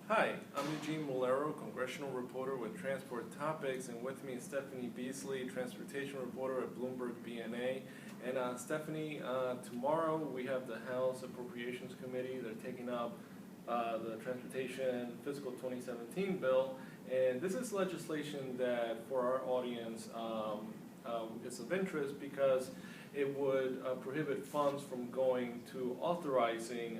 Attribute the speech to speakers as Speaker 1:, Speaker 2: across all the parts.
Speaker 1: Hi, I'm Eugene Mulero, congressional reporter with Transport Topics, and with me is Stephanie Beasley, transportation reporter at Bloomberg BNA. And Stephanie, tomorrow we have the House Appropriations Committee. They're taking up the Transportation Fiscal 2017 bill, and this is legislation that, for our audience, is of interest because it would prohibit funds from going to authorizing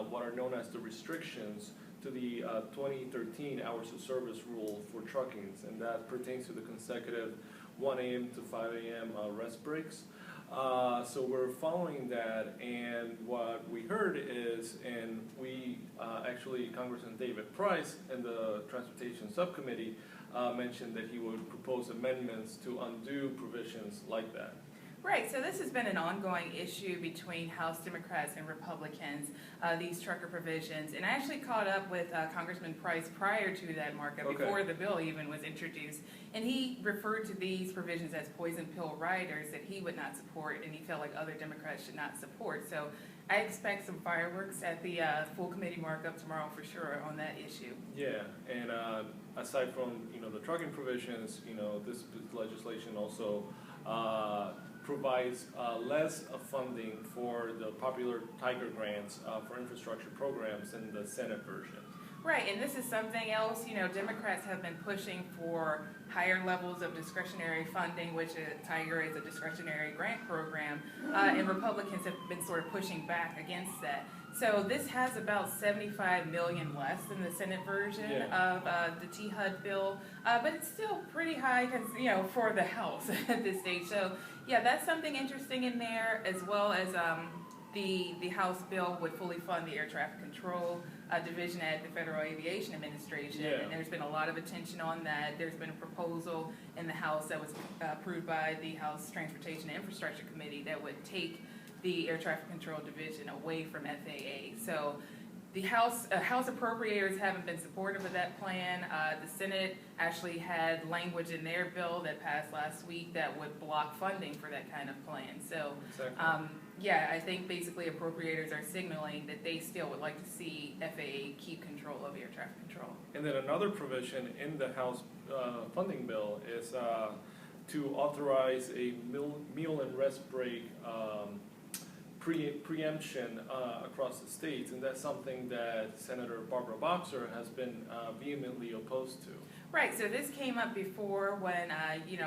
Speaker 1: what are known as the restrictions to the 2013 hours of service rule for trucking, and that pertains to the consecutive 1 a.m. to 5 a.m. Rest breaks. So we're following that, and what we heard is, and we actually, Congressman David Price in the Transportation Subcommittee mentioned that he would propose amendments to undo provisions like that.
Speaker 2: Right, so this has been an ongoing issue between House Democrats and Republicans, these trucker provisions. And I actually caught up with Congressman Price prior to that markup, before the bill even was introduced. And he referred to these provisions as poison pill riders that he would not support, and he felt like other Democrats should not support. So I expect some fireworks at the full committee markup tomorrow for sure on that issue.
Speaker 1: Yeah, and aside from the trucking provisions, this legislation also provides less funding for the popular Tiger grants for infrastructure programs in the Senate version.
Speaker 2: Right, and this is something else, Democrats have been pushing for higher levels of discretionary funding, which Tiger is a discretionary grant program, and Republicans have been sort of pushing back against that. So this has about $75 million less than the Senate version of the THUD bill, but it's still pretty high, for the House at this stage. So yeah, that's something interesting in there, as well as the House bill would fully fund the air traffic control division at the Federal Aviation Administration, and there's been a lot of attention on that. There's been a proposal in the House that was approved by the House Transportation and Infrastructure Committee that would take the air traffic control division away from FAA. So the House appropriators haven't been supportive of that plan. The Senate actually had language in their bill that passed last week that would block funding for that kind of plan. So yeah, I think basically appropriators are signaling that they still would like to see FAA keep control of air traffic control.
Speaker 1: And then another provision in the House funding bill is to authorize a meal and rest break preemption across the states, and that's something that Senator Barbara Boxer has been vehemently opposed to.
Speaker 2: Right, so this came up before when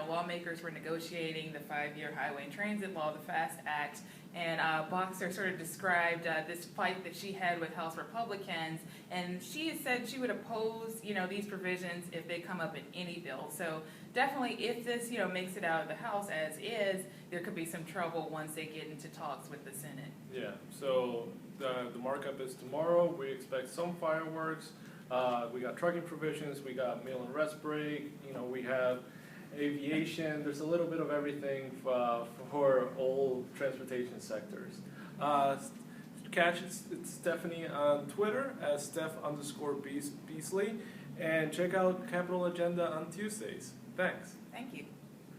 Speaker 2: lawmakers were negotiating the 5-year Highway and Transit Law, the FAST Act, and Boxer sort of described this fight that she had with House Republicans, and she has said she would oppose these provisions if they come up in any bill. So definitely, if this makes it out of the House as is, there could be some trouble once they get into talks with the Senate. Yeah,
Speaker 1: so the markup is tomorrow. We expect some fireworks. We got trucking provisions, we got meal and rest break, we have aviation. There's a little bit of everything for all transportation sectors. Catch it's Stephanie on Twitter as Steph_Beasley, and check out Capital Agenda on Tuesdays. Thanks.
Speaker 2: Thank you.